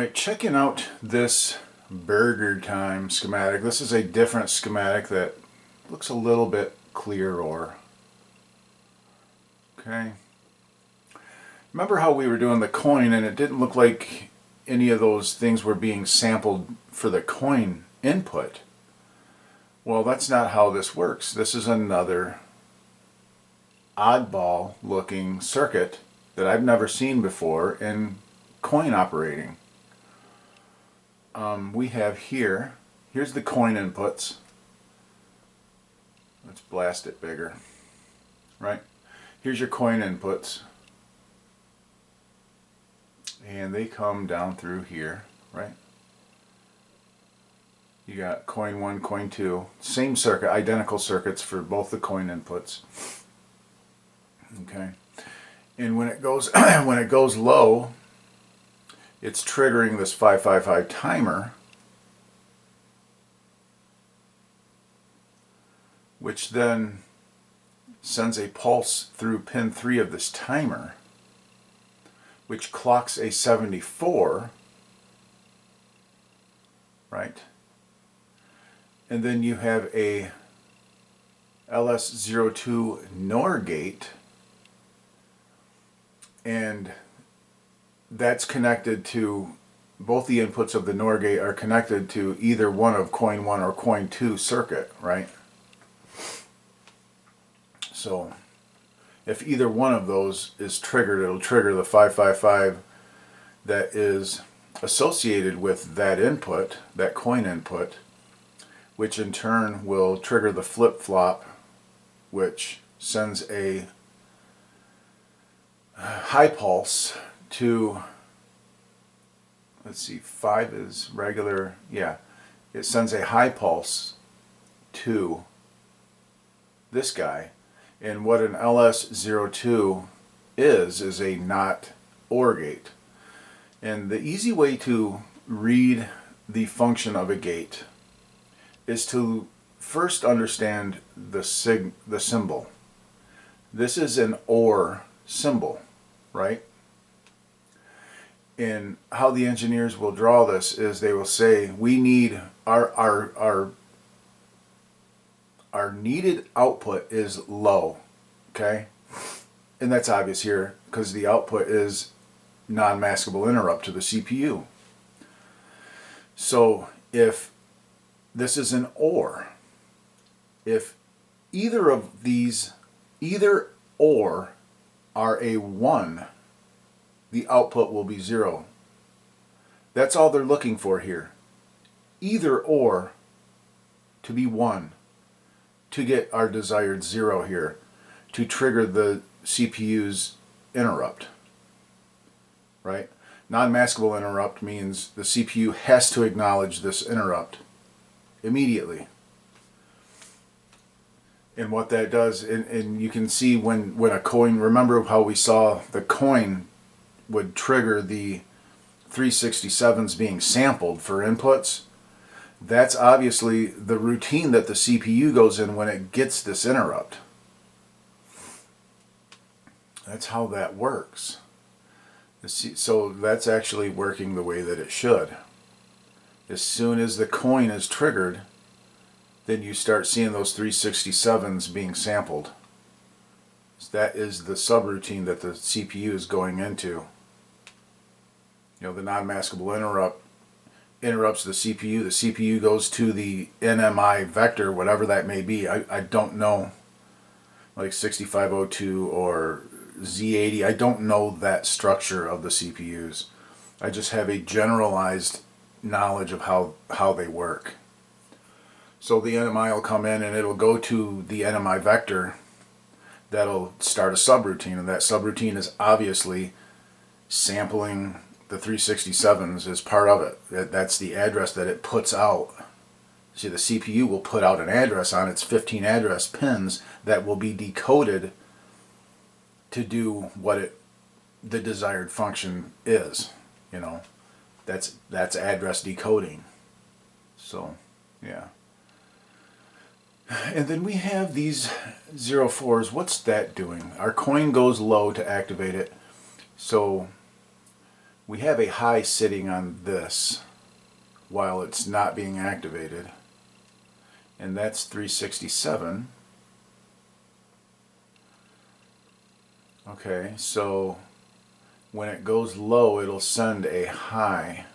Alright, checking out this BurgerTime schematic. This is a different schematic that looks a little bit clearer. Okay. Remember how we were doing the coin and it didn't look like any of those things were being sampled for the coin input? Well, that's not how this works. This is another oddball looking circuit that I've never seen before in coin operating. We have here's the coin inputs. Let's blast it bigger, right? Here's your coin inputs, and they come down through here, right? You got coin 1, coin 2, same circuit, identical circuits for both the coin inputs. Okay, and when it goes when it goes low, it's triggering this 555 timer, which then sends a pulse through pin 3 of this timer, which clocks a 74, right? And then you have a LS02 NOR gate, and that's connected to, both the inputs of the NOR gate are connected to either one of coin 1 or coin 2 circuit, right? So if either one of those is triggered, it'll trigger the 555 that is associated with that input, that coin input, which in turn will trigger the flip-flop, which sends a high pulse to, let's see, 5 is regular, yeah, it sends a high pulse to this guy. And what an LS02 is a NOT OR gate. And the easy way to read the function of a gate is to first understand the symbol. This is an OR symbol, right? And how the engineers will draw this is they will say, we need our needed output is low, okay? And that's obvious here because the output is non-maskable interrupt to the CPU. So if this is an OR, if either of these, either OR are a 1, the output will be 0. That's all they're looking for here. Either OR to be 1. To get our desired 0 here, to trigger the CPU's interrupt, right? Non-maskable interrupt means the CPU has to acknowledge this interrupt immediately. And what that does, and you can see when a coin, remember how we saw the coin would trigger the 367s being sampled for inputs? That's obviously the routine that the CPU goes in when it gets this interrupt. That's how that works. So that's actually working the way that it should. As soon as the coin is triggered, then you start seeing those 367s being sampled. That is the subroutine that the CPU is going into. You know, the non-maskable interrupt interrupts the CPU goes to the NMI vector, whatever that may be. I don't know, like 6502 or Z80, I don't know that structure of the CPUs. I just have a generalized knowledge of how they work. So the NMI will come in and it'll go to the NMI vector that'll start a subroutine, and that subroutine is obviously sampling the 367s as part of it. That's the address that it puts out. See, the CPU will put out an address on its 15 address pins that will be decoded to do what the desired function is. You know, that's address decoding. So, yeah. And then we have these 04s. What's that doing? Our coin goes low to activate it. So we have a high sitting on this while it's not being activated, and that's 367. Okay, so when it goes low, it'll send a high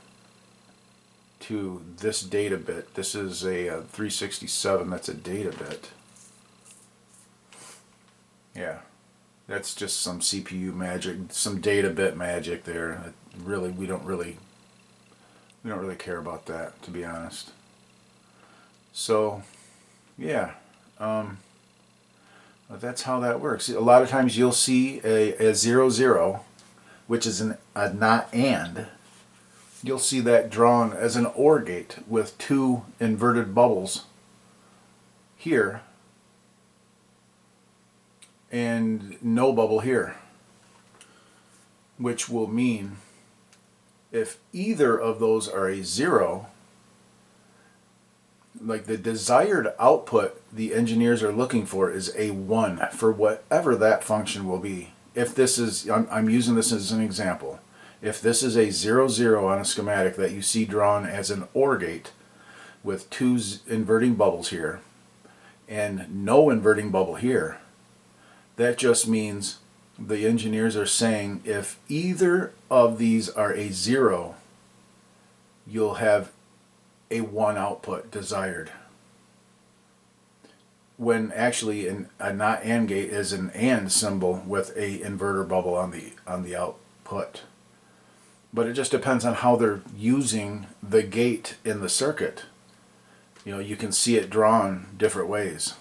to this data bit. This is a 367, that's a data bit. Yeah, that's just some CPU magic, some data bit magic there. Really, we don't really care about that, to be honest. So, yeah, that's how that works. A lot of times you'll see a 0, 0, which is a not and. You'll see that drawn as an OR gate with two inverted bubbles here and no bubble here, which will mean if either of those are a 0, like the desired output the engineers are looking for is a 1 for whatever that function will be. If this is, I'm using this as an example, if this is a 0, 0 on a schematic that you see drawn as an OR gate with two inverting bubbles here and no inverting bubble here, that just means the engineers are saying if either of these are a 0, you'll have a 1 output desired. When actually a not AND gate is an AND symbol with a inverter bubble on the output. But it just depends on how they're using the gate in the circuit. You know, you can see it drawn different ways.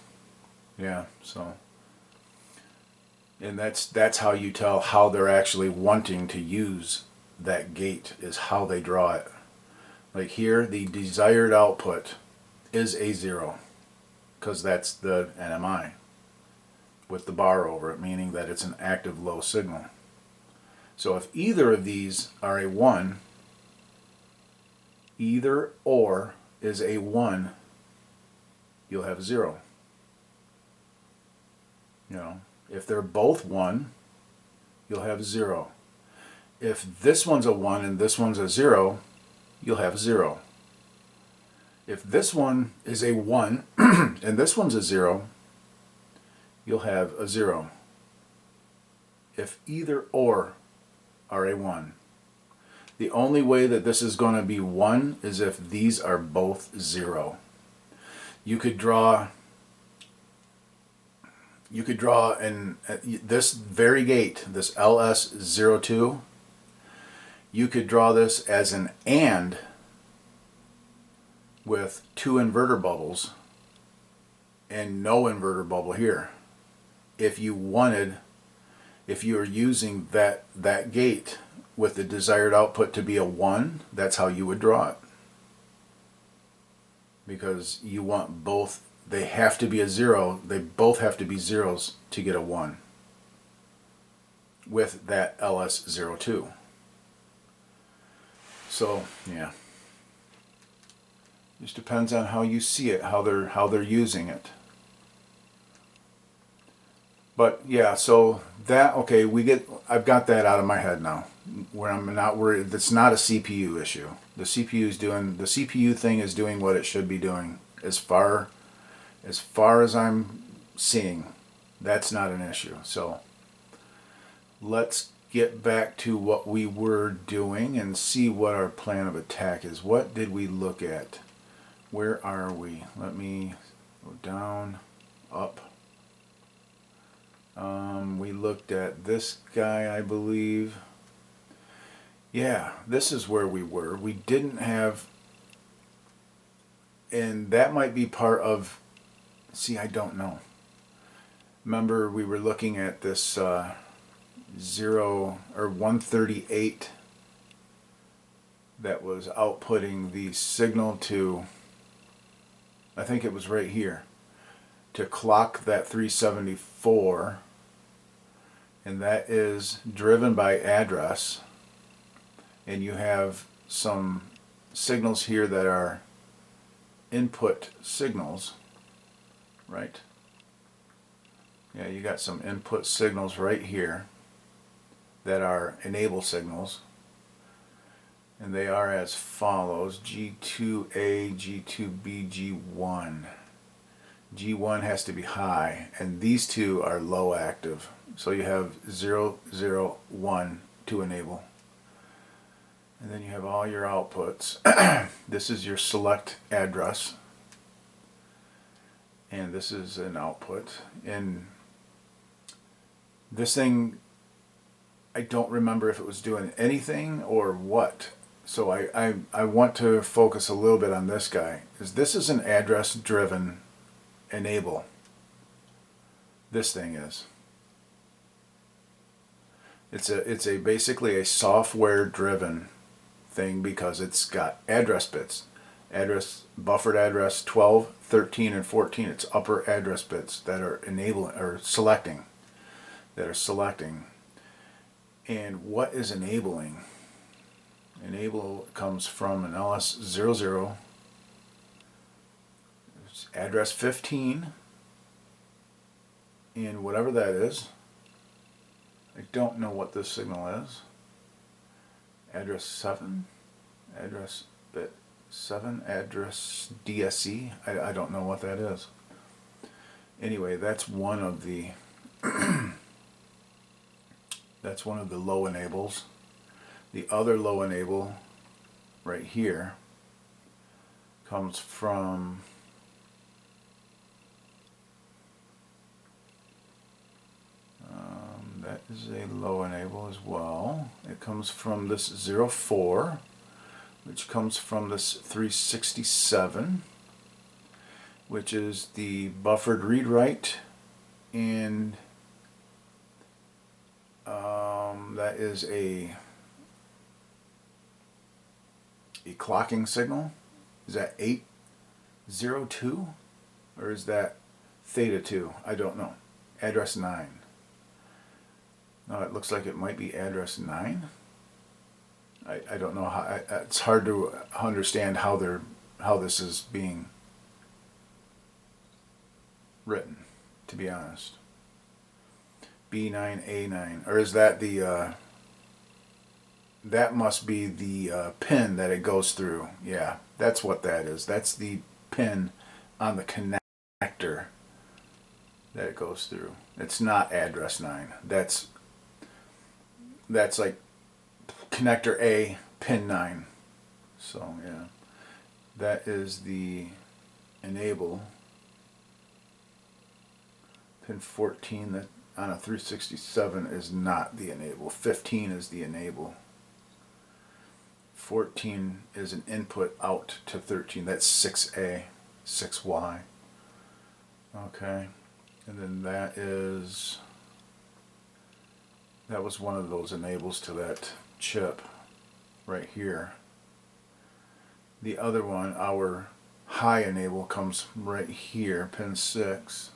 Yeah, so. And that's how you tell how they're actually wanting to use that gate, is how they draw it. Like here, the desired output is a 0, because that's the NMI with the bar over it, meaning that it's an active low signal. So if either of these are a 1, either or is a 1, you'll have 0. You know, if they're both 1, you'll have 0. If this one's a 1 and this one's a 0, you'll have 0. If this one is a 1 and this one's a 0, you'll have a 0. If either or are a 1. The only way that this is going to be 1 is if these are both 0. You could draw this very gate, this LS02, you could draw this as an AND with two inverter bubbles and no inverter bubble here. If you were using that gate with the desired output to be a 1, that's how you would draw it. Because you want both, they have to be a 0, they both have to be 0s to get a 1 with that LS02. So, yeah. Just depends on how you see it, how they're using it. But yeah, so that, okay, I've got that out of my head now, where I'm not worried. It's not a CPU issue. The CPU thing is doing what it should be doing. As far as I'm seeing, that's not an issue. So let's get back to what we were doing and see what our plan of attack is. What did we look at? Where are we? Let me go down, up. We looked at this guy, I believe. Yeah, this is where we were. We didn't have, and that might be part of, see, I don't know. Remember, we were looking at this 138 that was outputting the signal to, I think it was right here, to clock that 374, and that is driven by address, and you have some signals here that are input signals, right? Yeah, you got some input signals right here that are enable signals, And they are as follows: G2A, G2B, G1. G1 has to be high, and these two are low active. So you have 0, 0, 1 to enable. And then you have all your outputs. This is your select address. And this is an output. And this thing, I don't remember if it was doing anything or what. So I want to focus a little bit on this guy. This is an address driven enable. This thing is. It's a basically a software driven thing because it's got address bits. Buffered address 12, 13, and 14. It's upper address bits that are enabling or selecting. And what is enabling? Enable comes from an LS00. It's address 15. And whatever that is. I don't know what this signal is. Address 7. Address bit 7. Address DSC. I don't know what that is. Anyway, that's one of the that's one of the low enables. The other low enable right here comes from that is a low enable as well. It comes from this 04, which comes from this 367, which is the buffered read-write, and that is a clocking signal. Is that 802 or is that theta 2? I don't know. Address 9. No, it looks like it might be address 9. I don't know how. It's hard to understand how this is being written, to be honest. B9A9, or is that the? That must be the pin that it goes through. Yeah, that's what that is. That's the pin on the connector that it goes through. It's not address 9. That's like connector A, pin 9. So yeah, that is the enable. Pin 14 that on a 367 is not the enable. 15 is the enable. 14 is an input out to 13. That's 6A, 6Y. Okay, and then that was one of those enables to that chip right here. The other one, our high enable, comes right here, pin 6,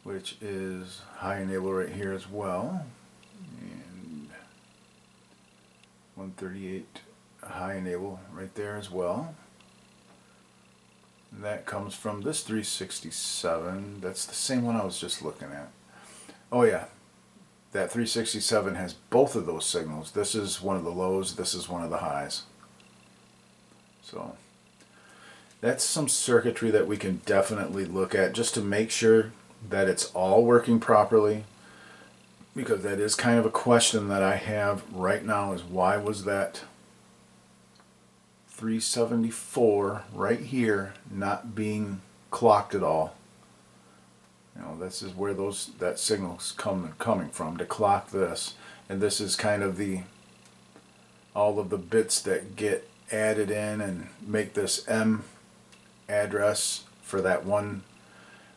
which is high enable right here as well. And 138 high enable right there as well. And that comes from this 367. That's the same one I was just looking at. Oh yeah, that 367 has both of those signals. This is one of the lows, this is one of the highs. So that's some circuitry that we can definitely look at just to make sure that it's all working properly, because that is kind of a question that I have right now, is why was that 374 right here not being clocked at all? You know, this is where that signal's coming from to clock this, and this is kind of all of the bits that get added in and make this M address for that one,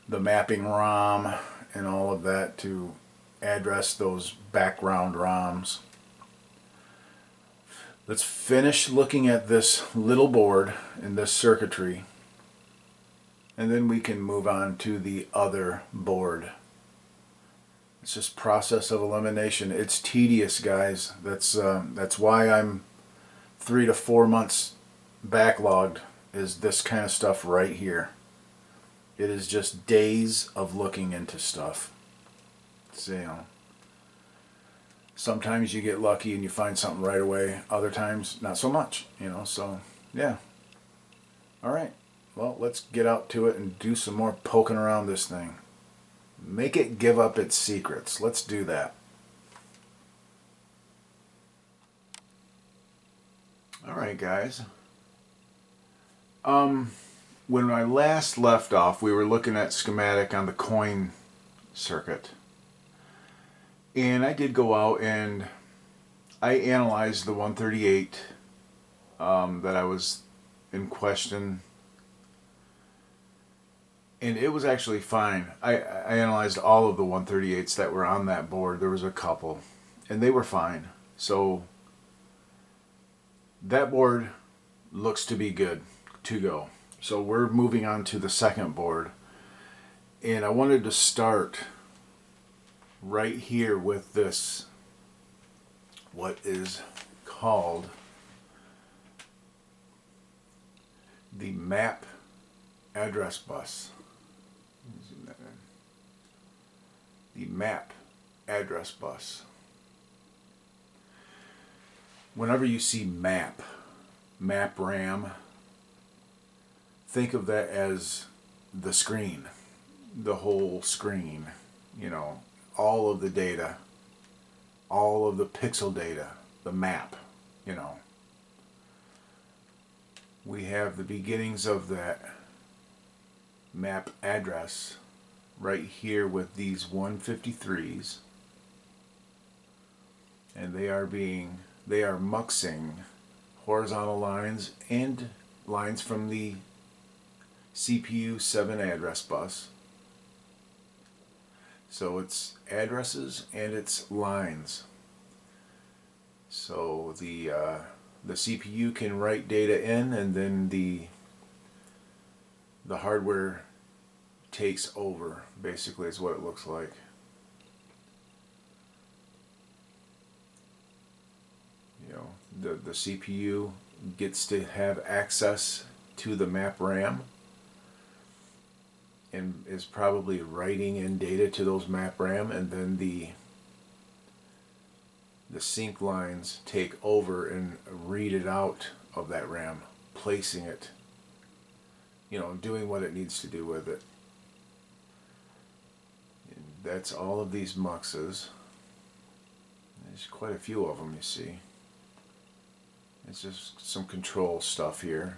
the mapping ROM and all of that to address those background ROMs. Let's finish looking at this little board and this circuitry, and then we can move on to the other board. It's just process of elimination. It's tedious, guys. That's why I'm 3 to 4 months backlogged, is this kind of stuff right here. It is just days of looking into stuff. So, Sometimes you get lucky and you find something right away. Other times, not so much, you know, so yeah. All right, well, let's get out to it and do some more poking around this thing. Make it give up its secrets. Let's do that. All right, guys. When I last left off, we were looking at schematic on the coin circuit. And I did go out and I analyzed the 138 that I was in question. And it was actually fine. I analyzed all of the 138s that were on that board. There was a couple. And they were fine. So that board looks to be good to go. So we're moving on to the second board. And I wanted to start right here with this, what is called the map address bus. The map address bus. Whenever you see map RAM, think of that as the screen, the whole screen, you know, all of the data, all of the pixel data, the map, you know. We have the beginnings of that map address right here with these 153s, and they are muxing horizontal lines and lines from the CPU 7 address bus. So it's addresses and it's lines. So the CPU can write data in, and then the hardware takes over, basically, is what it looks like. You know, the CPU gets to have access to the map RAM and is probably writing in data to those map RAM, and then the sync lines take over and read it out of that RAM, placing it, you know, doing what it needs to do with it. And that's all of these muxes. There's quite a few of them, you see. It's just some control stuff here.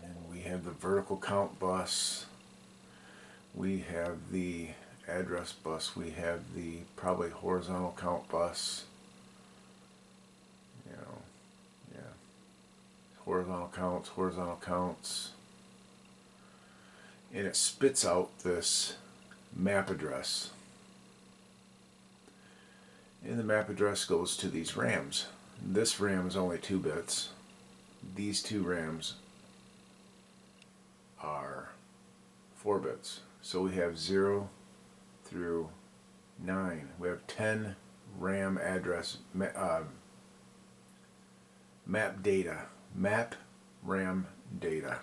And we have the vertical count bus. We have the address bus. We have the probably horizontal count bus. You know, yeah. Horizontal counts. And it spits out this map address. And the map address goes to these RAMs. This RAM is only 2 bits. These two RAMs are 4 bits. So we have 0 through 9. We have 10 RAM address map RAM data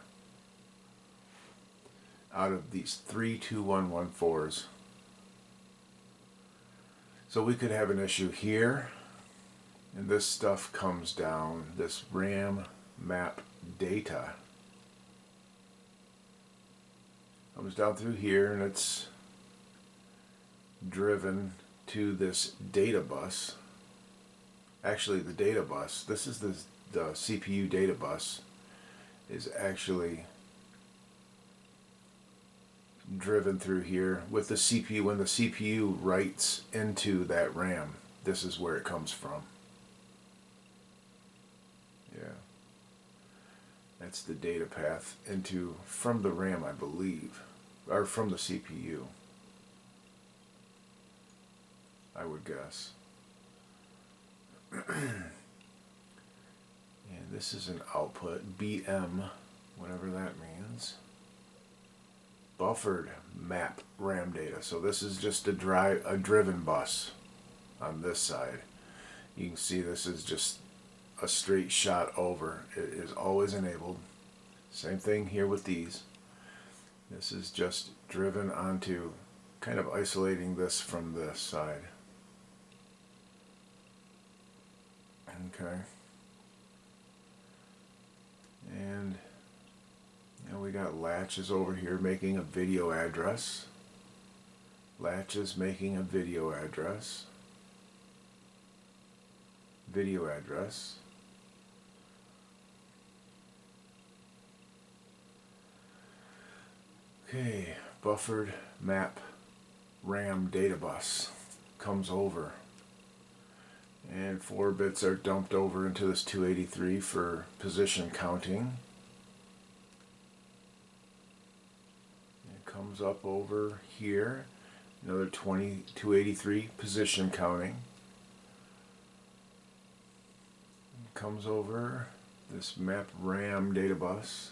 out of these 32114s. So we could have an issue here, and this stuff comes down, this RAM map data comes down through here, and it's driven to this data bus. Actually, the data bus, this is the CPU data bus, is actually driven through here with the CPU. When the CPU writes into that RAM, this is where it comes from. Yeah, that's the data path into from the RAM, I believe, or from the CPU, I would guess. And this is an output, BM, whatever that means. Buffered map RAM data. So this is just a driven bus on this side. You can see this is just a straight shot over. It is always enabled. Same thing here with these. This is just driven onto kind of isolating this from this side. Okay. And now we got latches over here making a video address. Latches making a video address. Video address. Okay, buffered map RAM data bus comes over. And 4 bits are dumped over into this 283 for position counting. It comes up over here, another 283 position counting. It comes over this map RAM data bus.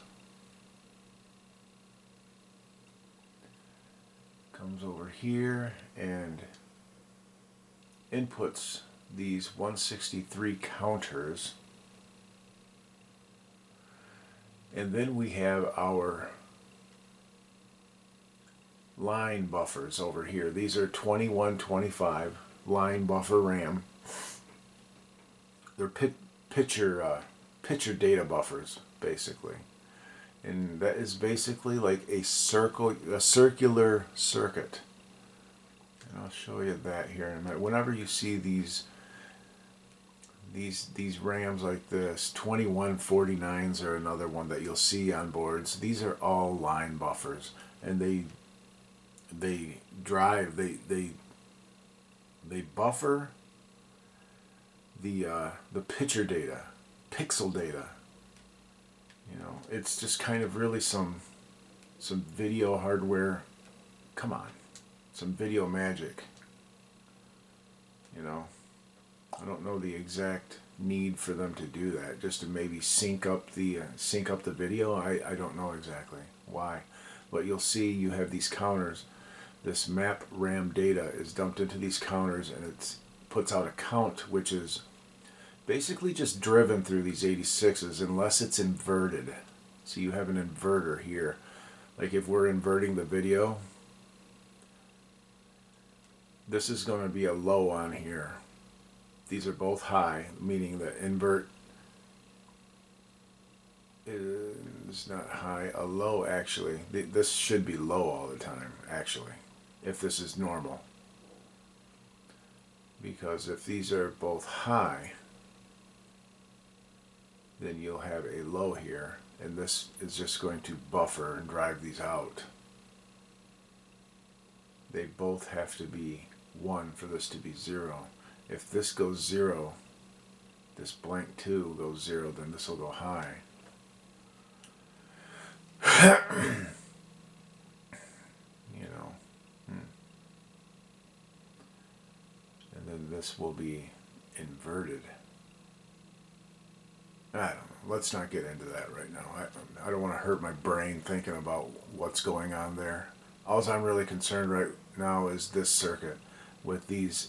Comes over here and inputs these 163 counters, and then we have our line buffers over here. These are 2125 line buffer RAM. They're picture data buffers basically, and that is basically like a circular circuit. And I'll show you that here in a minute. Whenever you see these RAMs like this, 2149s are another one that you'll see on boards. These are all line buffers, and they buffer the picture data, pixel data. You know, it's just kind of really some video hardware. Come on, some video magic. You know, I don't know the exact need for them to do that, just to maybe sync up the video. I don't know exactly why, but you'll see you have these counters. This map RAM data is dumped into these counters, and it puts out a count, which is basically just driven through these 86s unless it's inverted. So you have an inverter here. Like if we're inverting the video, this is going to be a low on here. These are both high, meaning the invert is not high. A low, actually, this should be low all the time, actually, if this is normal. Because if these are both high, then you'll have a low here, and this is just going to buffer and drive these out. They both have to be 1 for this to be 0. If this goes 0, this blank 2 goes 0, then this will go high. You know. And then this will be inverted. I don't know. Let's not get into that right now. I don't want to hurt my brain thinking about what's going on there. All I'm really concerned right now is this circuit with these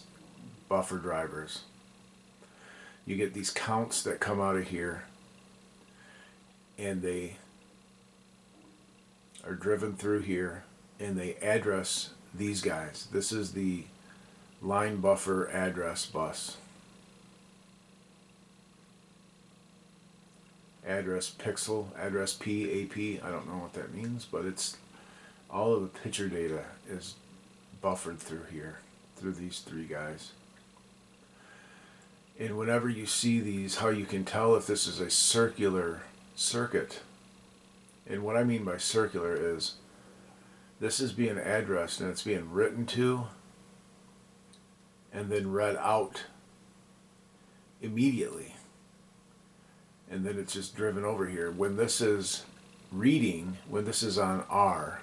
buffer drivers. You get these counts that come out of here, and they are driven through here, and they address these guys. This is the line buffer address bus. Address pixel, address P, AP, I don't know what that means, but it's all of the picture data is buffered through here, through these 3 guys. And whenever you see these, how you can tell if this is a circular circuit. And what I mean by circular is this is being addressed and it's being written to and then read out immediately. And then it's just driven over here. When this is reading, when this is on R,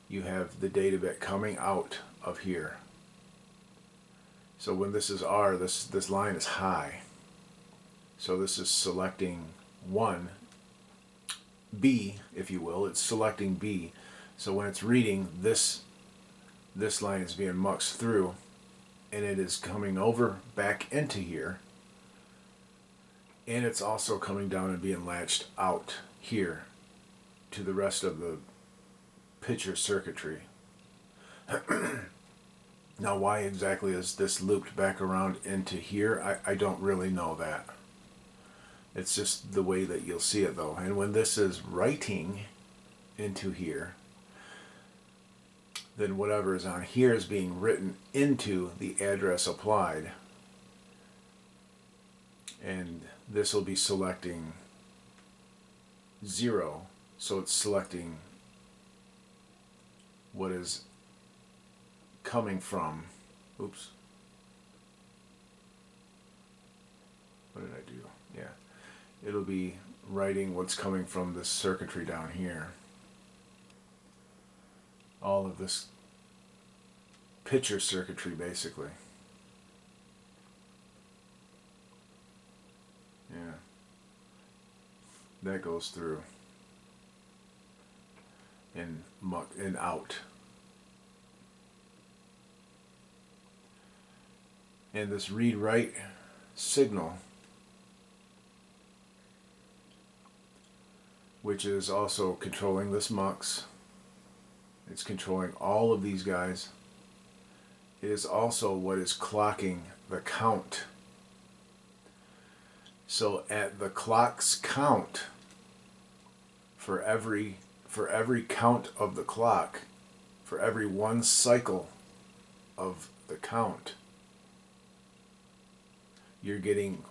you have the data bit coming out of here. So when this is R, this line is high. So this is selecting 1, B, if you will. It's selecting B. So when it's reading, this line is being muxed through, and it is coming over back into here. And it's also coming down and being latched out here to the rest of the picture circuitry. Now, why exactly is this looped back around into here? I don't really know that. It's just the way that you'll see it though. And when this is writing into here, then whatever is on here is being written into the address applied. And this will be selecting 0, so it's selecting what is coming from, oops, what did I do? Yeah, it'll be writing what's coming from this circuitry down here. All of this picture circuitry basically. Yeah, that goes through and out. And this read-write signal, which is also controlling this mux, it's controlling all of these guys. It is also what is clocking the count. So at the clock's count, for every count of the clock, for every one cycle of the count, you're getting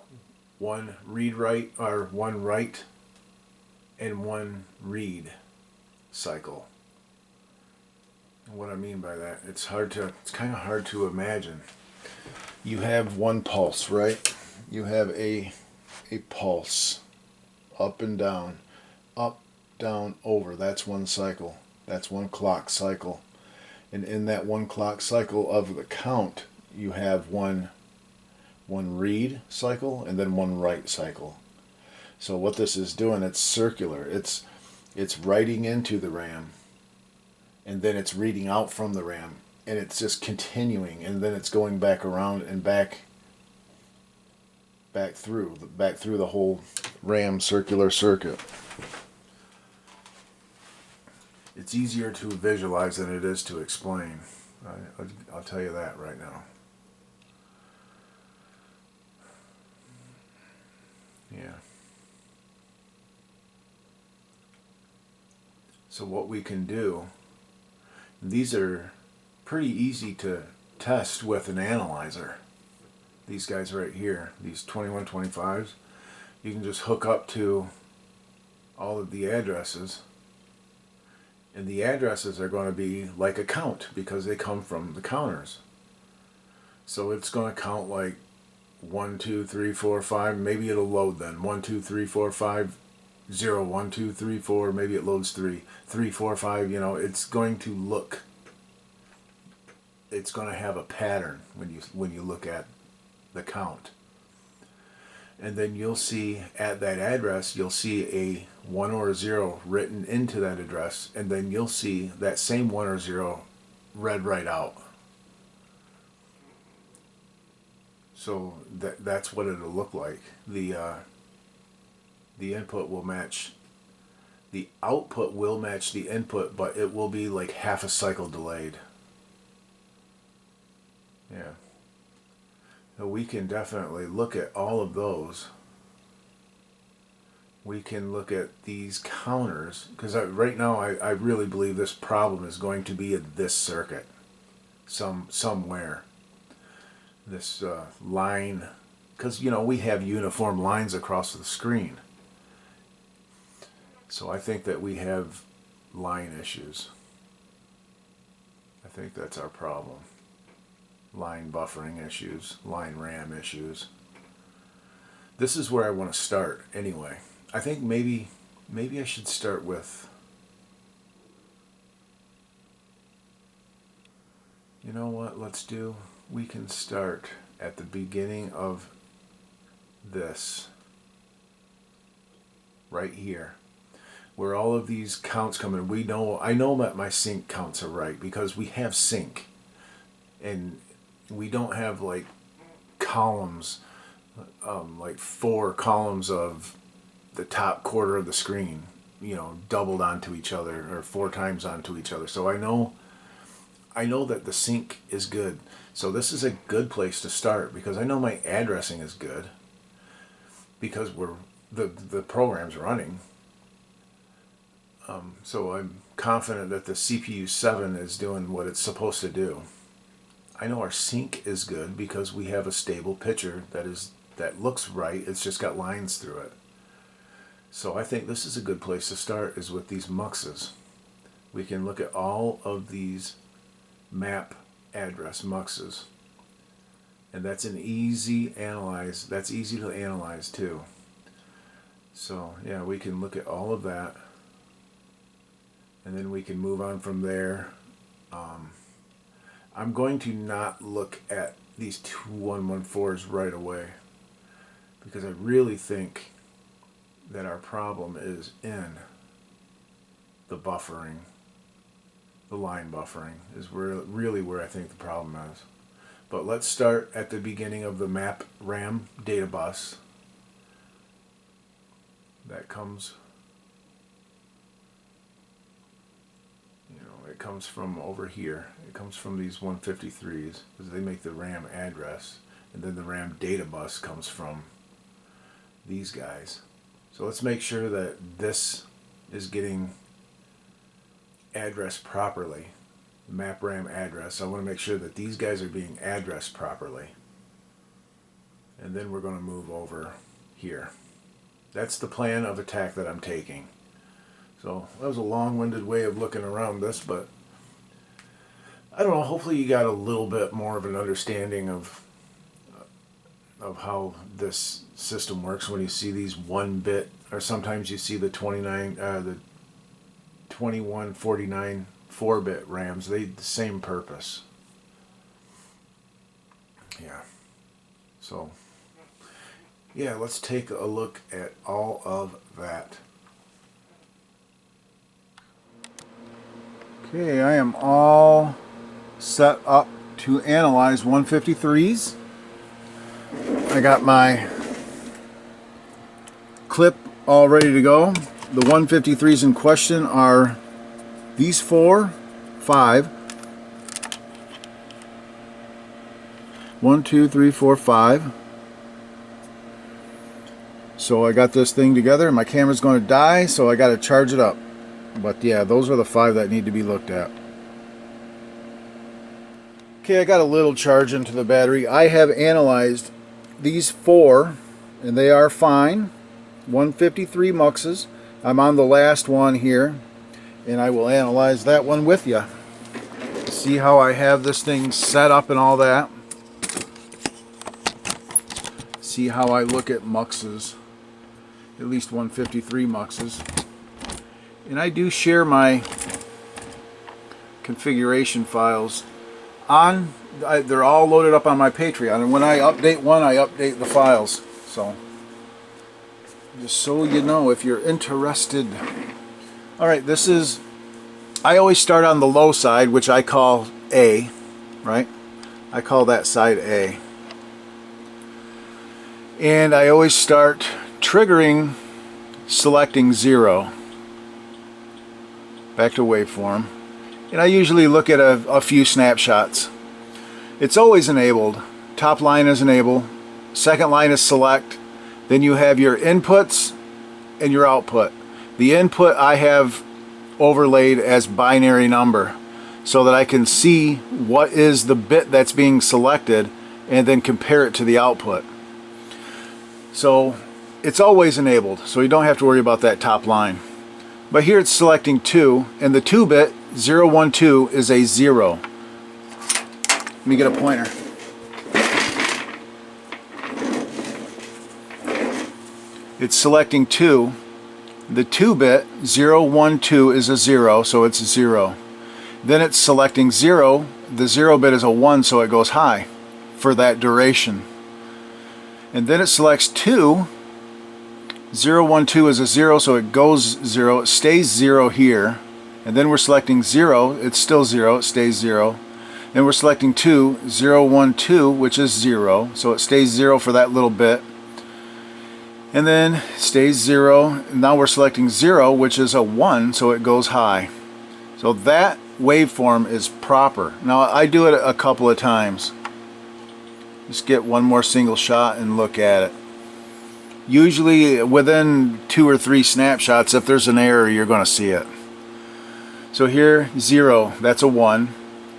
one read-write, or one write and one read cycle. And what I mean by that, it's kind of hard to imagine. You have one pulse, right? You have a pulse, up and down, up, down, over. That's one cycle. That's one clock cycle. And in that one clock cycle of the count, you have one read cycle and then one write cycle. So what this is doing, it's circular. It's writing into the RAM, and then it's reading out from the RAM, and it's just continuing, and then it's going back around and back through the whole RAM circular circuit. It's easier to visualize than it is to explain. I'll tell you that right now. Yeah. So what we can do, these are pretty easy to test with an analyzer. These guys right here, these 2125s, you can just hook up to all of the addresses, and the addresses are going to be like a count because they come from the counters. So it's going to count like 1, 2, 3, 4, 5. Maybe it'll load then 1, 2, 3, 4, 5, 0, 1, 2, 3, 4. Maybe it loads 3, 3, 4, 5. You know, it's going to look. It's going to have a pattern when you look at the count. And then you'll see at that address, you'll see a 1 or a 0 written into that address, and then you'll see that same 1 or 0 read right out. So that's what it'll look like. The input will match, the output will match the input, but it will be like half a cycle delayed. Yeah. So we can definitely look at all of those. We can look at these counters, because right now I really believe this problem is going to be in this circuit somewhere. This line, because you know we have uniform lines across the screen. So I think that we have line issues. I think that's our problem. Line buffering issues, line RAM issues. This is where I want to start anyway. I think maybe I should start with, you know what, we can start at the beginning of this right here, where all of these counts come in. I know that my sync counts are right because we have sync, and we don't have like columns, like 4 columns of the top quarter of the screen, you know, doubled onto each other or 4 times onto each other. So I know I know that the sync is good. So this is a good place to start because I know my addressing is good because the program's running. So I'm confident that the CPU 7 is doing what it's supposed to do. I know our sync is good because we have a stable picture that looks right. It's just got lines through it. So I think this is a good place to start, is with these muxes. We can look at all of these map address muxes, and that's an easy analyze. That's easy to analyze too. So yeah, we can look at all of that, and then we can move on from there. I'm going to not look at these 2114s right away because I really think that our problem is in the buffering. The line buffering is really where I think the problem is. But let's start at the beginning of the map RAM data bus. That comes, it comes from over here. It comes from these 153s because they make the RAM address, and then the RAM data bus comes from these guys. So let's make sure that this is getting addressed properly. The map RAM address. I want to make sure that these guys are being addressed properly. And then we're going to move over here. That's the plan of attack that I'm taking. So that was a long-winded way of looking around this, but I don't know, hopefully you got a little bit more of an understanding of how this system works when you see these 1-bit, or sometimes you see the 2149 4-bit RAMs. They the same purpose. Yeah. So yeah, let's take a look at all of that. Okay, I am all set up to analyze 153s. I got my clip all ready to go. The 153s in question are these 4, 5. 1, 2, 3, 4, 5. So I got this thing together. My camera's going to die, so I got to charge it up. But yeah, those are the 5 that need to be looked at. Okay, I got a little charge into the battery. I have analyzed these 4, and they are fine. 153 muxes. I'm on the last one here, and I will analyze that one with you. See how I have this thing set up and all that. See how I look at muxes, at least 153 muxes. And I do share my configuration files on, they're all loaded up on my Patreon, and when I update one, I update the files. So just so you know, if you're interested. Alright, this is, I always start on the low side, which I call A, right? I call that side A. And I always start triggering, selecting 0. Back to waveform. And I usually look at a few snapshots. It's always enabled. Top line is enable, second line is select, then you have your inputs and your output. The input I have overlaid as binary number so that I can see what is the bit that's being selected and then compare it to the output. So it's always enabled, so you don't have to worry about that top line. But here it's selecting 2, and the 2-bit 012 is a 0. Let me get a pointer. It's selecting 2. The 2-bit 012 is a 0, so it's a 0. Then it's selecting 0. The 0-bit is a 1, so it goes high for that duration. And then it selects 2. 012 is a 0, so it goes 0. It stays 0 here. And then we're selecting 0. It's still 0. It stays 0. Then we're selecting 2. 012, which is 0. So it stays 0 for that little bit. And then stays 0. And now we're selecting 0, which is a 1, so it goes high. So that waveform is proper. Now I do it a couple of times. Just get one more single shot and look at it. Usually within 2 or 3 snapshots, if there's an error, you're going to see it. So here, 0, that's a 1.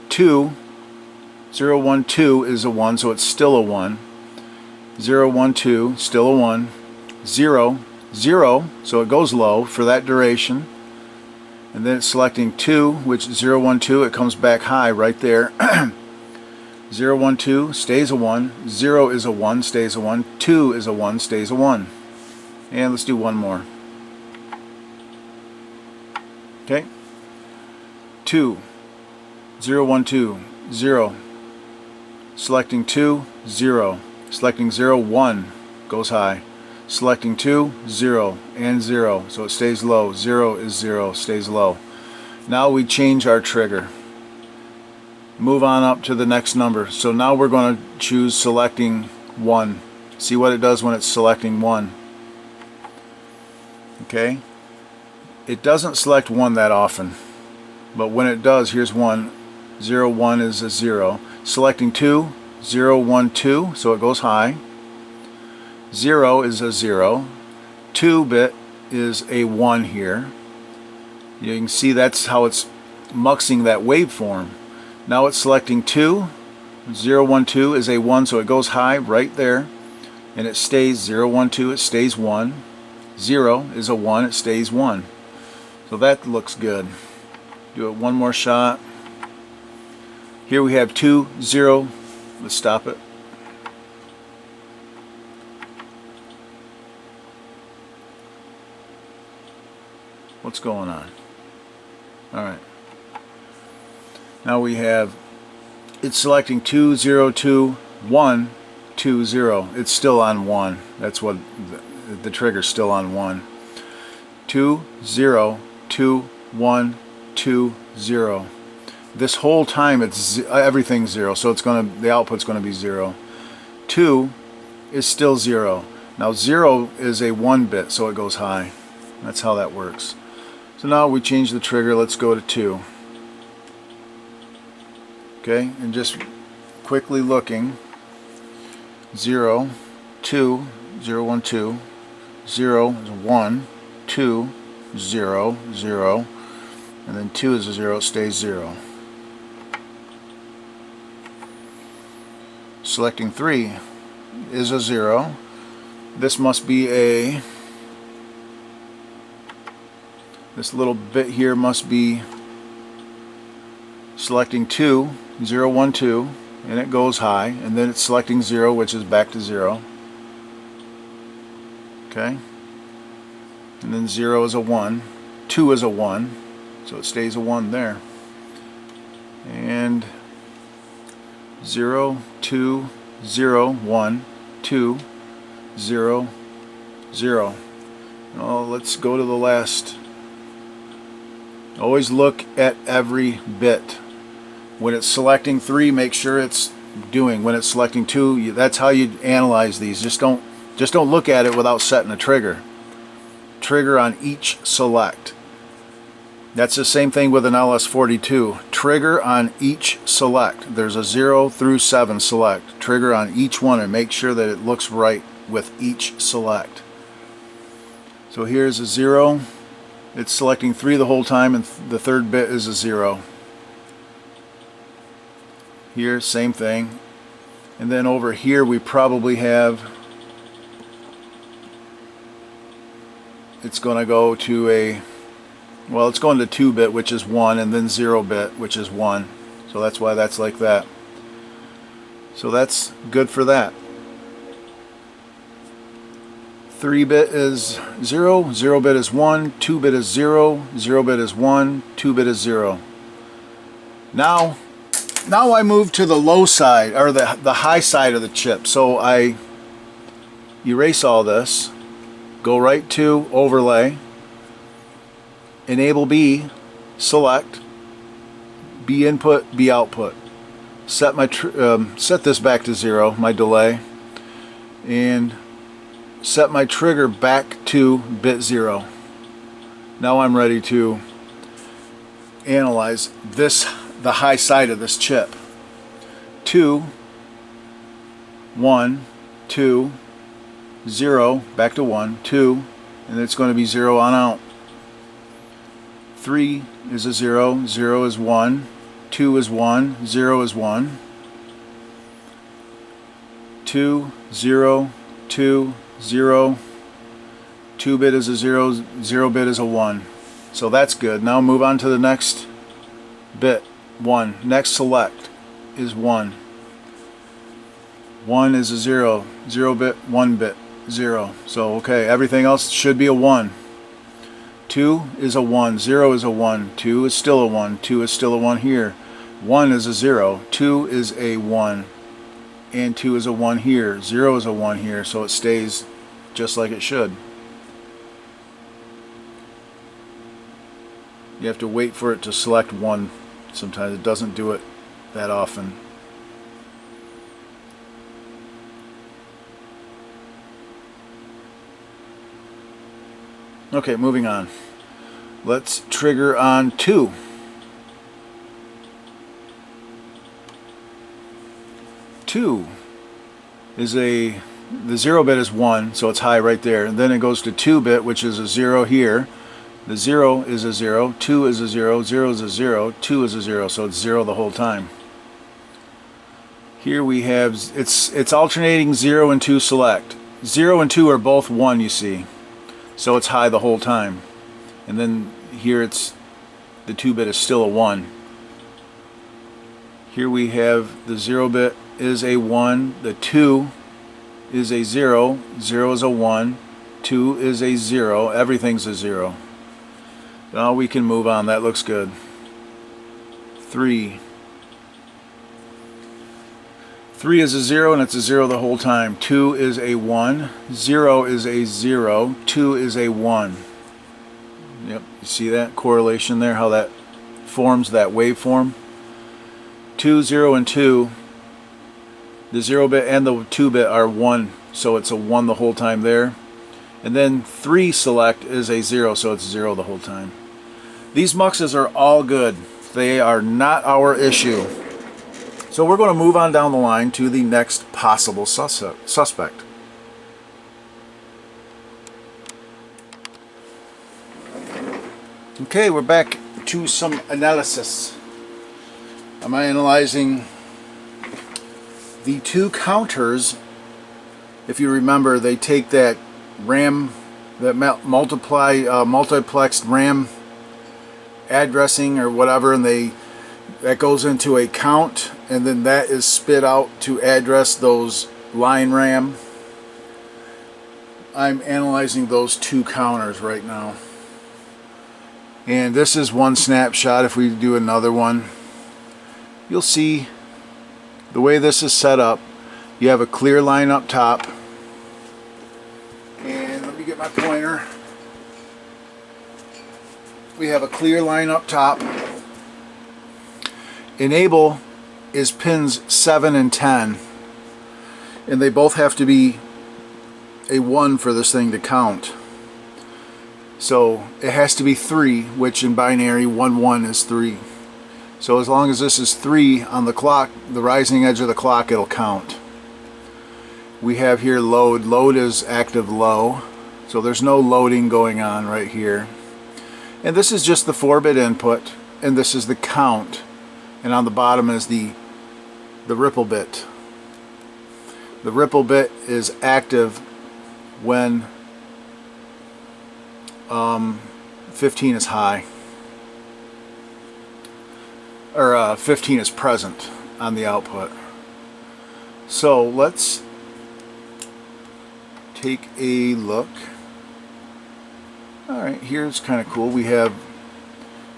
2, 0, 1, 2 is a 1, so it's still a 1. 0, 1, 2, still a 1. 0, 0, so it goes low for that duration. And then it's selecting 2, which is 0, 1, 2, it comes back high right there. 0, 1, 2 stays a 1. 0 is a 1, stays a 1. 2 is a 1, stays a 1. And let's do one more. Okay. 2, 0, 1, 2, 0. Selecting 2, 0. Selecting 0, 1 goes high. Selecting 2, 0, and 0. So it stays low. 0 is 0, stays low. Now we change our trigger. Move on up to the next number. So now we're going to choose selecting 1. See what it does when it's selecting 1. Okay? It doesn't select 1 that often. But when it does, here's 1. 0, 1 is a 0. Selecting 2, 0, 1, 2, so it goes high. 0 is a 0. 2-bit is a 1 here. You can see that's how it's muxing that waveform. Now it's selecting 2. 0, 1, 2 is a 1, so it goes high right there. And it stays 0, 1, 2, it stays 1. 0 is a 1, it stays 1. So that looks good. Do it one more shot. Here we have 2, 0. Let's stop it. What's going on? Alright. Now we have, it's selecting 2, 0, 2, 1, 2, 0. It's still on 1. That's what the trigger's still on 1. 2, 0, 2, 1, 2, 0. This whole time it's everything's 0, so it's going to, the output's going to be 0. 2 is still 0. Now 0 is a 1-bit, so it goes high. That's how that works. So now we change the trigger. Let's go to 2. Okay, and just quickly looking. 0, 2, 0, 1, 2, 0 is 1, 2, 0, 0, and then 2 is a 0, it stays 0. Selecting 3 is a 0. This must be a, this little bit here must be selecting 2, 0, 1, 2, and it goes high, and then it's selecting 0, which is back to 0. Okay, and then 0 is a 1, 2 is a 1, so it stays a 1 there. And 0, 2, 0, 1, 2, 0, 0. Now let's go to the last. Always look at every bit. When it's selecting 3, make sure it's doing. When it's selecting 2, that's how you analyze these. Just don't look at it without setting a trigger. Trigger on each select. That's the same thing with an LS42. Trigger on each select. There's a 0 through 7 select. Trigger on each one and make sure that it looks right with each select. So here's a 0. It's selecting 3 the whole time, and the third bit is a 0. Here, same thing. And then over here we probably have, it's going to go to a, well, it's going to 2-bit, which is 1, and then 0-bit, which is 1. So that's why that's like that. So that's good for that. 3-bit is 0, 0-bit is 1, 2-bit is 0, 0-bit is 1, 2-bit is 0. Now I move to the low side, or the high side of the chip. So I erase all this, go right to overlay, enable B, select, B input, B output. Set my set this back to 0, my delay, and set my trigger back to bit 0. Now I'm ready to analyze this, the high side of this chip. 2, 1, 2, 0, back to 1, 2, and it's going to be 0 on out. 3 is a 0, 0 is 1, 2 is 1, 0 is 1, 2, 0, 2, 0, 2 bit is a 0, 0 bit is a 1. So that's good. Now move on to the next bit. 1. Next select is 1. 1 is a 0, 0 bit, 1 bit, 0. So okay, everything else should be a 1. 2 is a 1, 0 is a 1, 2 is still a 1, 2 is still a 1 here. 1 is a 0, 2 is a 1, and 2 is a 1 here, 0 is a 1 here, so it stays just like it should. You have to wait for it to select 1. Sometimes it doesn't do it that often. Okay, moving on. Let's trigger on 2. 2 is the 0 bit is 1, so it's high right there. And then it goes to 2 bit, which is a 0 here. The 0 is a 0, 2 is a 0, 0 is a 0, 2 is a 0, so it's 0 the whole time. Here we have, it's alternating 0 and 2 select. 0 and 2 are both 1, you see. So it's high the whole time. And then here it's, the 2 bit is still a 1. Here we have the 0 bit is a 1, the 2 is a 0, 0 is a 1, 2 is a 0, everything's a 0. Now we can move on, that looks good. 3. 3 is a 0 and it's a 0 the whole time. 2 is a 1, 0 is a 0, 2 is a 1. Yep, you see that correlation there, how that forms that waveform? 2, 0, and 2, the 0 bit and the 2 bit are 1, so it's a 1 the whole time there. And then 3 select is a 0, so it's 0 the whole time. These muxes are all good. They are not our issue. So we're going to move on down the line to the next possible suspect. Okay, we're back to some analysis. I'm analyzing the two counters. If you remember, they take that RAM, that multiplexed RAM addressing or whatever, and that goes into a count, and then that is spit out to address those line RAM. I'm analyzing those two counters right now. And this is one snapshot. If we do another one, you'll see the way this is set up. You have a clear line up top. And let me get my pointer. We have a clear line up top. Enable is pins 7 and 10. And they both have to be a 1 for this thing to count. So it has to be 3, which in binary 1 1 is 3. So as long as this is 3 on the clock, the rising edge of the clock, it'll count. We have here load. Load is active low. So there's no loading going on right here. And this is just the 4-bit input, and this is the count. And on the bottom is the ripple bit. The ripple bit is active when 15 is high, or 15 is present on the output. So let's take a look. Alright, here's kind of cool.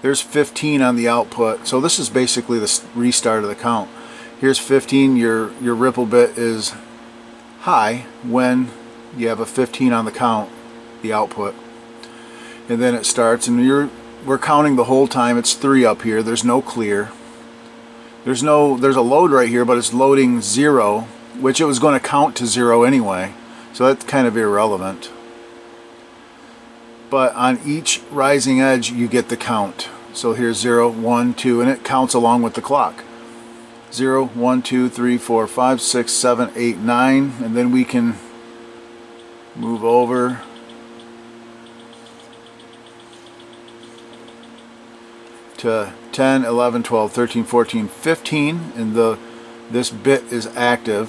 There's 15 on the output, so this is basically the restart of the count. Here's 15. Your ripple bit is high when you have a 15 on the count, the output. And then it starts, and we're counting the whole time. It's 3 up here. There's no clear. There's a load right here, but it's loading 0, which it was going to count to 0 anyway. So that's kind of irrelevant. But on each rising edge, you get the count. So here's 0, 1, 2, and it counts along with the clock. 0, 1, 2, 3, 4, 5, 6, 7, 8, 9, and then we can move over to 10, 11, 12, 13, 14, 15, and this bit is active.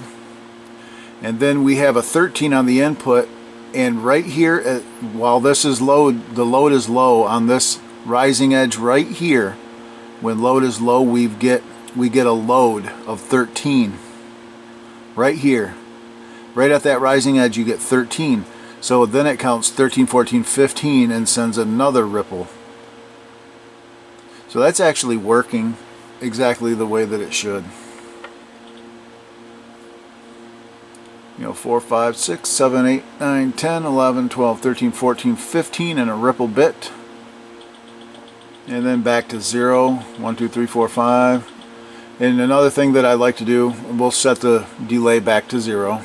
And then we have a 13 on the input, and right here, while this is load, the load is low on this rising edge right here. When load is low, we get a load of 13 right here. Right at that rising edge you get 13. So then it counts 13, 14, 15 and sends another ripple. So that's actually working exactly the way that it should. 4, 5, 6, 7, 8, 9, 10, 11, 12, 13, 14, 15 and a ripple bit. And then back to 0, 1, 2, 3, 4, 5. And another thing that I like to do, we'll set the delay back to 0.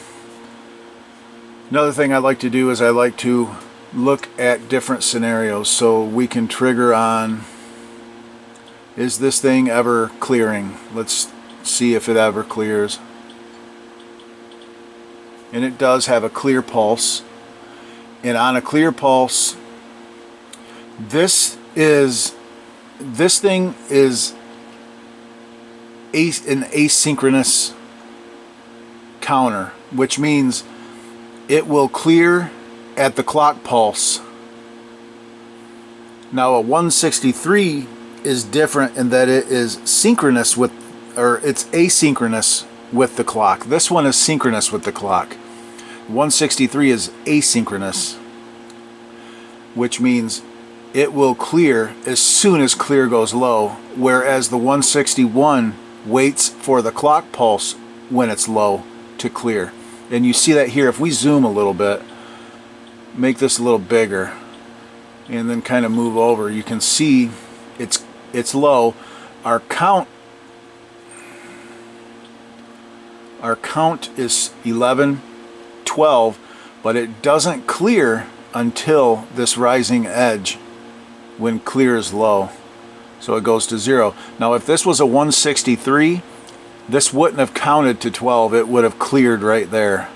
Another thing I like to do is I like to look at different scenarios so we can trigger on, is this thing ever clearing? Let's see if it ever clears. And it does have a clear pulse. And on a clear pulse, this thing is an asynchronous counter, which means it will clear at the clock pulse. Now a 163 is different in that it is synchronous with, or it's asynchronous with the clock. This one is synchronous with the clock. 163 is asynchronous, which means it will clear as soon as clear goes low, whereas the 161 waits for the clock pulse when it's low to clear. And you see that here. If we zoom a little bit, make this a little bigger, and then kind of move over, you can see it's low. Our count is 11, 12, but it doesn't clear until this rising edge when clear is low. So it goes to 0. Now if this was a 163, this wouldn't have counted to 12, it would have cleared right there.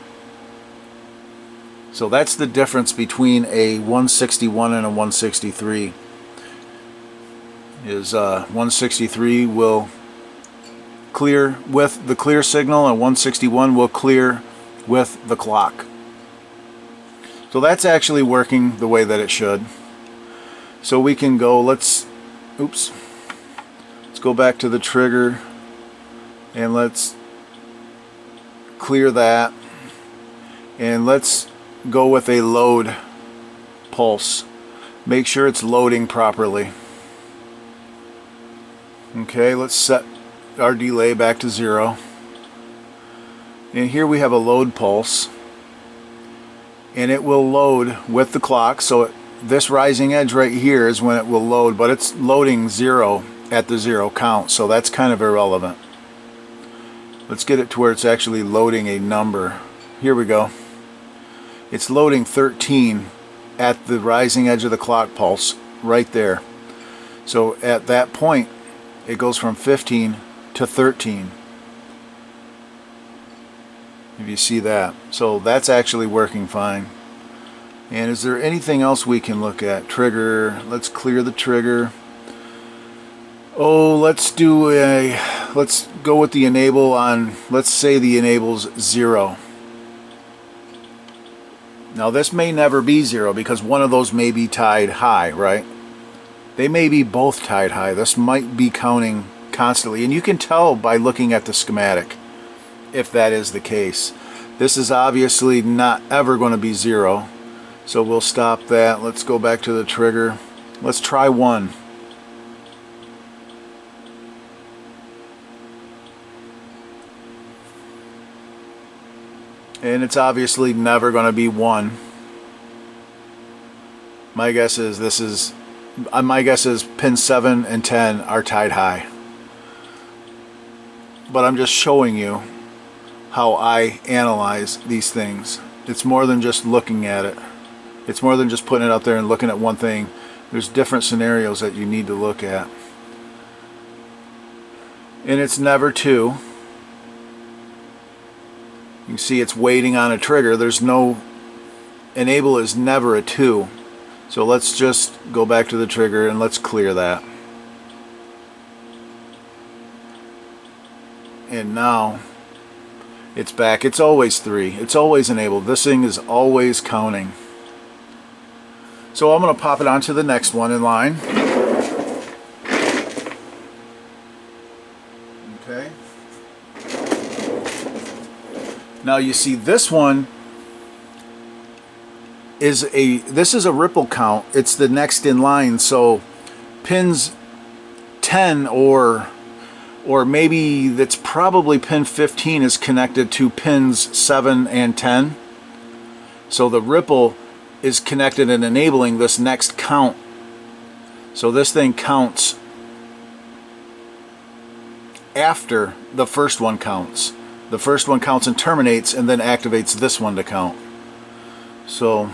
So that's the difference between a 161 and a 163. Is 163 will clear with the clear signal and 161 will clear with the clock. So that's actually working the way that it should. So we can go, let's go back to the trigger and let's clear that, and let's go with a load pulse. Make sure it's loading properly. Okay, let's set our delay back to 0. And here we have a load pulse, and it will load with the clock. So this rising edge right here is when it will load, but it's loading 0 at the 0 count, so that's kind of irrelevant. Let's get it to where it's actually loading a number. Here we go. It's loading 13 at the rising edge of the clock pulse right there. So at that point it goes from 15 to 13. If you see that. So that's actually working fine. And is there anything else we can look at? Trigger. Let's clear the trigger. Oh, let's go with the enable on, let's say the enable's 0. Now this may never be 0 because one of those may be tied high, right? They may be both tied high. This might be counting constantly, and you can tell by looking at the schematic if that is the case. This is obviously not ever going to be 0, so we'll stop that. Let's go back to the trigger. Let's try 1. And it's obviously never going to be 1. My guess is pin 7 and 10 are tied high. But I'm just showing you how I analyze these things. It's more than just looking at it. It's more than just putting it out there and looking at one thing. There's different scenarios that you need to look at. and it's never 2. You can see it's waiting on a trigger. There's no, enable is never a 2. So let's just go back to the trigger and let's clear that. And now it's back. It's always 3. It's always enabled. This thing is always counting. So I'm going to pop it onto the next one in line. Okay. Now you see this one is this is a ripple count. It's the next in line. So pins 10 or maybe that's probably pin 15 is connected to pins 7 and 10. So the ripple is connected and enabling this next count. So this thing counts after the first one counts. The first one counts and terminates and then activates this one to count. So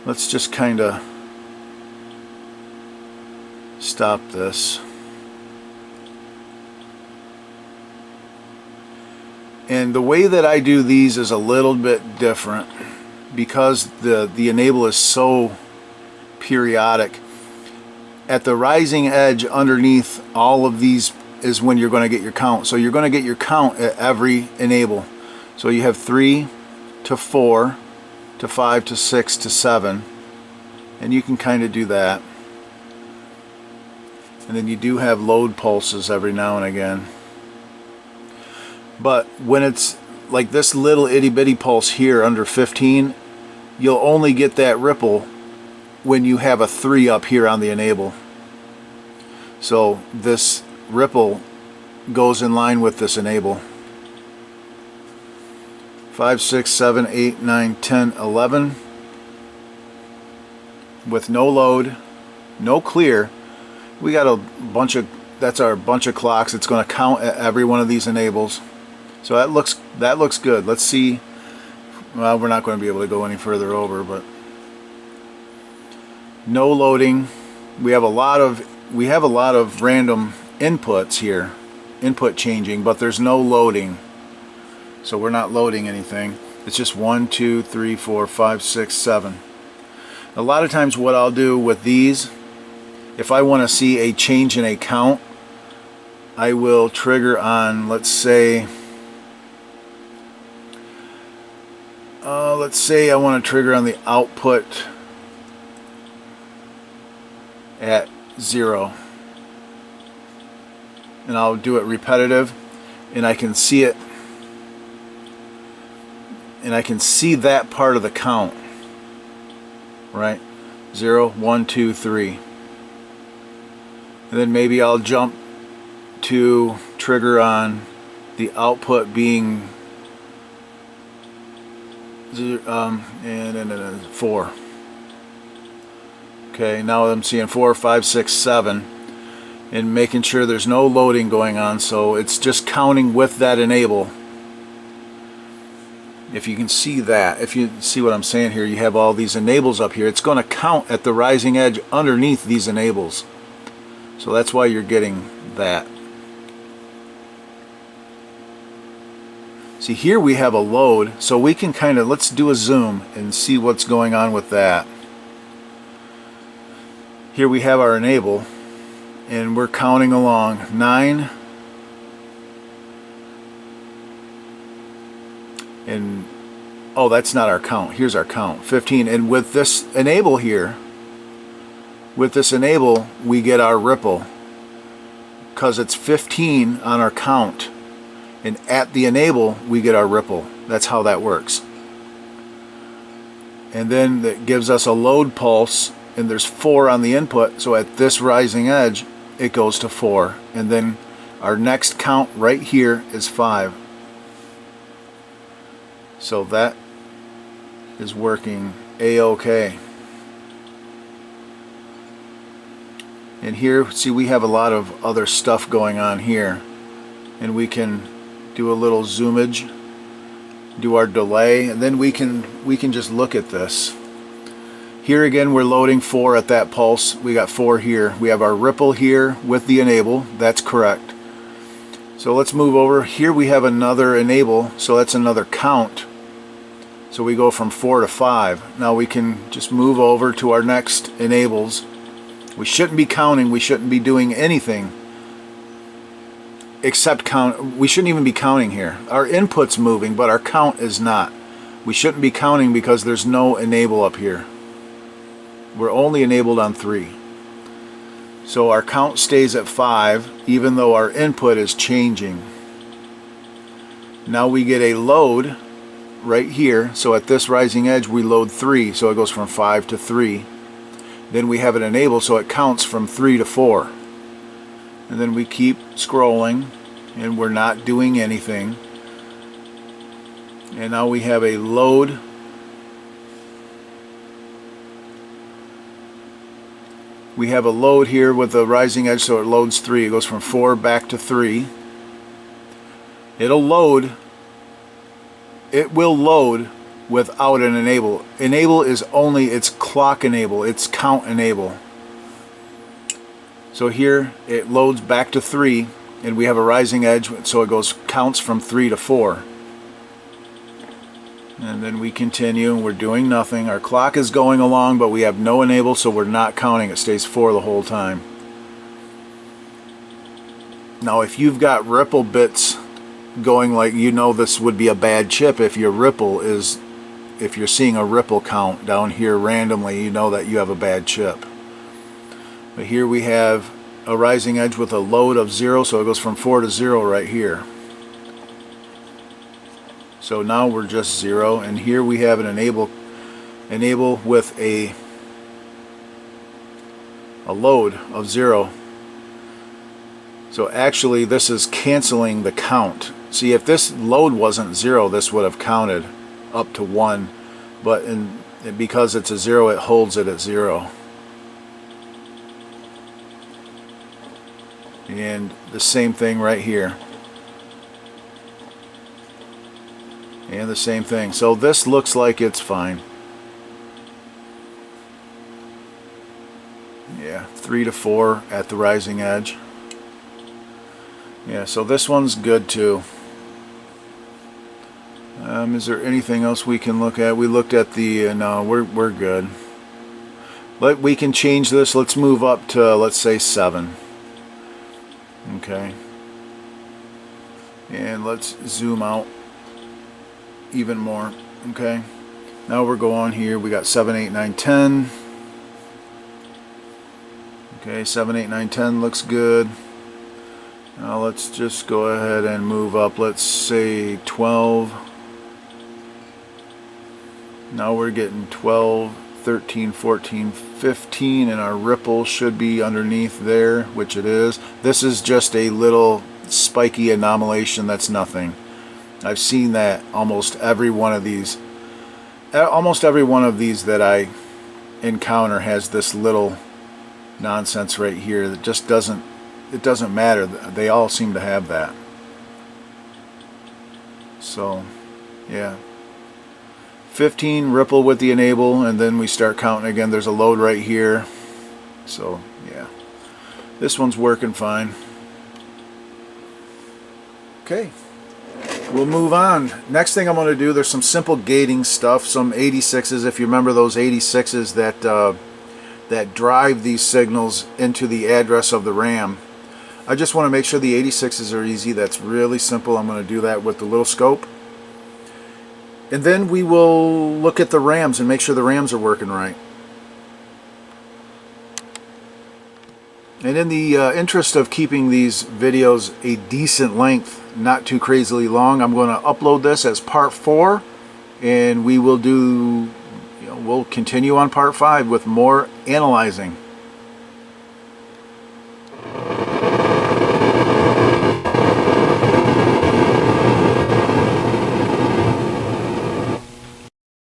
let's just kind of stop this. And the way that I do these is a little bit different because the enable is so periodic. At the rising edge underneath all of these is when you're going to get your count. So you're going to get your count at every enable. So you have 3 to 4 to 5 to 6 to 7, and you can kind of do that. And then you do have load pulses every now and again. But when it's like this little itty bitty pulse here under 15, you'll only get that ripple when you have a 3 up here on the enable. So this ripple goes in line with this enable. 5, 6, 7, 8, 9, 10, 11 with no load, no clear. We got a bunch of, that's our bunch of clocks. It's going to count at every one of these enables. So that looks good. Let's see. Well, we're not going to be able to go any further over, but no loading. We have a lot of random inputs here, input changing, but there's no loading. So we're not loading anything. It's just 1, 2, 3, 4, 5, 6, 7. A lot of times what I'll do with these, if I want to see a change in a count, I will trigger on, let's say I want to trigger on the output at 0. And I'll do it repetitive, and I can see it, and I can see that part of the count, right? 0, 1, 2, 3. And then maybe I'll jump to trigger on the output being and 4. Okay, now I'm seeing 4, 5, 6, 7, and making sure there's no loading going on, so it's just counting with that enable. If you can see that, if you see what I'm saying here, you have all these enables up here. It's going to count at the rising edge underneath these enables. So that's why you're getting that. See, here we have a load, so we can kind of, let's do a zoom and see what's going on with that. Here we have our enable, and we're counting along. 9, and oh, that's not our count. Here's our count, 15. And with this enable here, with this enable, we get our ripple because it's 15 on our count. And at the enable, we get our ripple. That's how that works. And then that gives us a load pulse, and there's 4 on the input. So at this rising edge, it goes to 4. And then our next count right here is 5. So that is working a-okay. And here, see, we have a lot of other stuff going on here. And we can do a little zoomage, do our delay, and then we can just look at this. Here again, we're loading 4 at that pulse. We got 4 here. We have our ripple here with the enable. That's correct. So let's move over. Here we have another enable, so that's another count. So we go from 4 to 5. Now we can just move over to our next enables. We shouldn't be counting, we shouldn't be doing anything except count. We shouldn't even be counting here. Our input's moving, but our count is not. We shouldn't be counting because there's no enable up here. We're only enabled on 3. So our count stays at 5 even though our input is changing. Now we get a load right here. So at this rising edge we load 3, so it goes from 5 to 3. Then we have it enabled, so it counts from 3 to 4. And then we keep scrolling and we're not doing anything. And now we have a load. We have a load here with the rising edge, so it loads 3. It goes from 4 back to 3. It'll load. It will load without an enable. Enable is only, it's clock enable, it's count enable. So here it loads back to 3 and we have a rising edge, so it goes counts from 3 to 4. And then we continue and we're doing nothing. Our clock is going along, but we have no enable, so we're not counting. It stays 4 the whole time. Now if you've got ripple bits going, like, you know, this would be a bad chip if your ripple is, if you're seeing a ripple count down here randomly, you know that you have a bad chip. But here we have a rising edge with a load of 0, so it goes from 4 to 0 right here. So now we're just 0, and here we have an enable with a load of 0. So actually this is canceling the count. See, if this load wasn't 0, this would have counted up to 1, but because it's a 0, it holds it at 0. And the same thing right here. And the same thing. So this looks like it's fine. Yeah, 3 to 4 at the rising edge. Yeah, so this one's good too. Is there anything else we can look at? We looked at the, no, we're good. We can change this. Let's move up to, let's say 7. Okay. And let's zoom out even more. Okay. Now we're going here. We got 7, 8, 9, 10. Okay, 7, 8, 9, 10 looks good. Now let's just go ahead and move up. Let's say 12. Now we're getting 12, 13, 14, 15, and our ripple should be underneath there, which it is. This is just a little spiky anomalation. That's nothing. I've seen that almost every one of these. Almost every one of these that I encounter has this little nonsense right here that just doesn't, it doesn't matter. They all seem to have that. So, yeah. 15 ripple with the enable, and then we start counting again. There's a load right here. So, yeah. This one's working fine. Okay. We'll move on. Next thing I'm going to do, there's some simple gating stuff, some 86s, if you remember those 86s that drive these signals into the address of the RAM. I just want to make sure the 86s are easy. That's really simple. I'm going to do that with the little scope. And then we will look at the RAMs and make sure the RAMs are working right. And in the interest of keeping these videos a decent length, not too crazily long, I'm going to upload this as part 4, and we will do, we'll continue on part 5 with more analyzing.